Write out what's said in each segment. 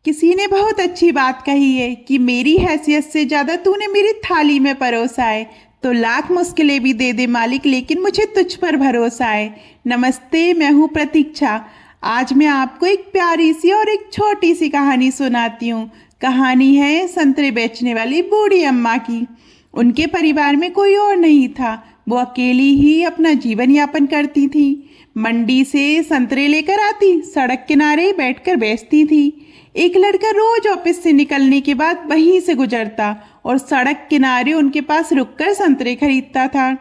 किसी ने बहुत अच्छी बात कही है कि मेरी हैसियत से ज़्यादा तूने मेरी थाली में परोसा है, तो लाख मुश्किलें भी दे दे मालिक, लेकिन मुझे तुझ पर भरोसा है। नमस्ते, मैं हूँ प्रतीक्षा। आज मैं आपको एक प्यारी सी और एक छोटी सी कहानी सुनाती हूँ। कहानी है संतरे बेचने वाली बूढ़ी अम्मा की। उनके परिवार में कोई और नहीं था, वो अकेली ही अपना जीवन यापन करती थी। मंडी से संतरे लेकर आती, सड़क किनारे बैठकर बेचती थी। एक लड़का रोज ऑफिस से निकलने के बाद वहीं से गुजरता और सड़क किनारे उनके पास रुककर संतरे खरीदता था।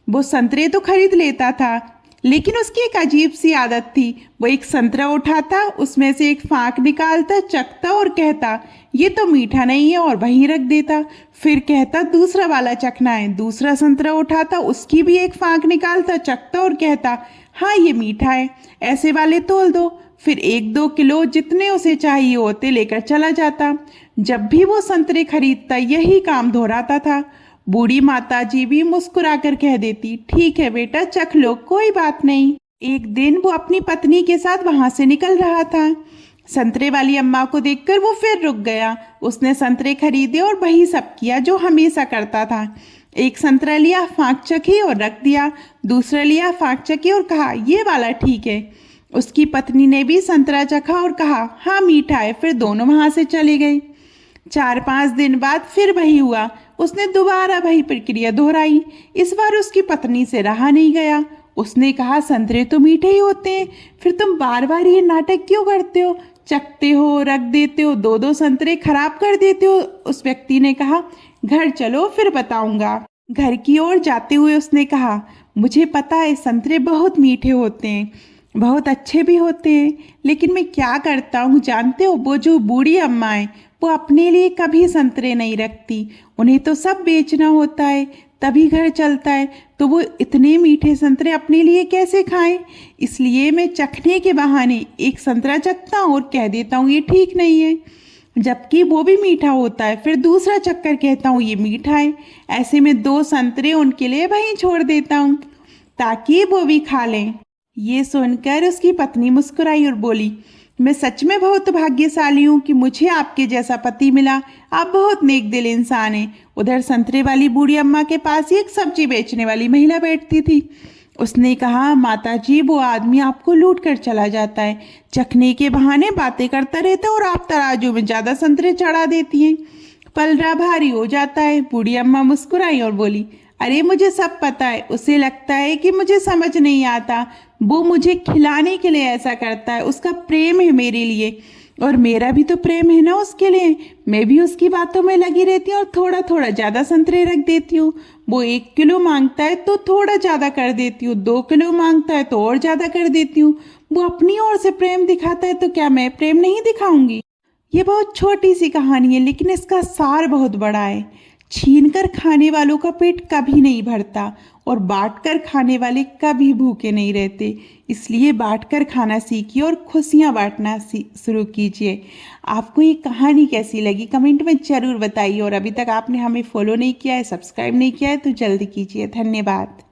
वो संतरे तो खरीद लेता था, लेकिन उसकी एक अजीब सी आदत थी। वो एक संतरा उठाता, उसमें से एक फांक निकालता, चखता और कहता, ये तो मीठा नहीं है, और वहीं रख देता। फिर कहता, दूसरा वाला चखना है। दूसरा संतरा उठाता, उसकी भी एक फांक निकालता, चखता और कहता, हाँ ये मीठा है, ऐसे वाले तोल दो। फिर 1-2 किलो जितने उसे चाहिए होते लेकर चला जाता। जब भी वो संतरे खरीदता यही काम दोहराता था। बूढ़ी माताजी भी मुस्कुराकर कह देती, ठीक है बेटा, चख लो, कोई बात नहीं। एक दिन वो अपनी पत्नी के साथ वहां से निकल रहा था। संतरे वाली अम्मा को देखकर वो फिर रुक गया। उसने संतरे खरीदे और वही सब किया जो हमेशा करता था। एक संतरा लिया, फांक चखी और रख दिया। दूसरा लिया, फांक चखी और कहा, ये वाला ठीक है। उसकी पत्नी ने भी संतरा चखा और कहा, हाँ मीठा है। फिर दोनों वहां से चले गए। 4-5 दिन बाद फिर वही हुआ। उसने दोबारा वही प्रक्रिया दोहराई। इस बार उसकी पत्नी से रहा नहीं गया। उसने कहा, संतरे तो मीठे ही होते हैं, फिर तुम बार बार ये नाटक क्यों करते हो? चखते हो, रख देते हो, 2-2 संतरे खराब कर देते हो। उस व्यक्ति ने कहा, घर चलो फिर बताऊंगा। घर की ओर जाते हुए उसने कहा, मुझे पता है संतरे बहुत मीठे होते हैं, बहुत अच्छे भी होते हैं, लेकिन मैं क्या करता हूँ जानते हो? वो जो बूढ़ी अम्मा है वो अपने लिए कभी संतरे नहीं रखती। उन्हें तो सब बेचना होता है, तभी घर चलता है, तो वो इतने मीठे संतरे अपने लिए कैसे खाएं? इसलिए मैं चखने के बहाने एक संतरा चखता हूँ और कह देता हूँ ये ठीक नहीं है, जबकि वो भी मीठा होता है। फिर दूसरा चक्कर कहता हूँ ये मीठा है। ऐसे में 2 संतरे उनके लिए वहीं छोड़ देता हूँ ताकि वो भी खा लें। ये सुनकर उसकी पत्नी मुस्कुराई और बोली, मैं सच में बहुत भाग्यशाली हूँ कि मुझे आपके जैसा पति मिला। आप बहुत नेक दिल इंसान हैं। उधर संतरे वाली बूढ़ी अम्मा के पास ही एक सब्जी बेचने वाली महिला बैठती थी। उसने कहा, माताजी, वो आदमी आपको लूट कर चला जाता है, चखने के बहाने बातें करता रहता है और आप तराजू में ज्यादा संतरे चढ़ा देती हैं, पलड़ा भारी हो जाता है। बूढ़ी अम्मा मुस्कुराई और बोली, अरे मुझे सब पता है, उसे लगता है कि मुझे समझ नहीं आता। वो मुझे खिलाने के लिए ऐसा करता है, उसका प्रेम है मेरे लिए, और मेरा भी तो प्रेम है ना उसके लिए। मैं भी उसकी बातों में लगी रहती हूँ और थोड़ा थोड़ा ज़्यादा संतरे रख देती हूँ। वो 1 किलो मांगता है तो थोड़ा ज़्यादा कर देती हूँ, 2 किलो मांगता है तो और ज़्यादा कर देती हूँ। वो अपनी ओर से प्रेम दिखाता है तो क्या मैं प्रेम नहीं दिखाऊंगी? ये बहुत छोटी सी कहानी है, लेकिन इसका सार बहुत बड़ा है। छीनकर खाने वालों का पेट कभी नहीं भरता और बांटकर खाने वाले कभी भूखे नहीं रहते। इसलिए बांटकर खाना सीखिए और खुशियां बांटना शुरू कीजिए। आपको ये कहानी कैसी लगी कमेंट में ज़रूर बताइए, और अभी तक आपने हमें फॉलो नहीं किया है, सब्सक्राइब नहीं किया है तो जल्दी कीजिए। धन्यवाद।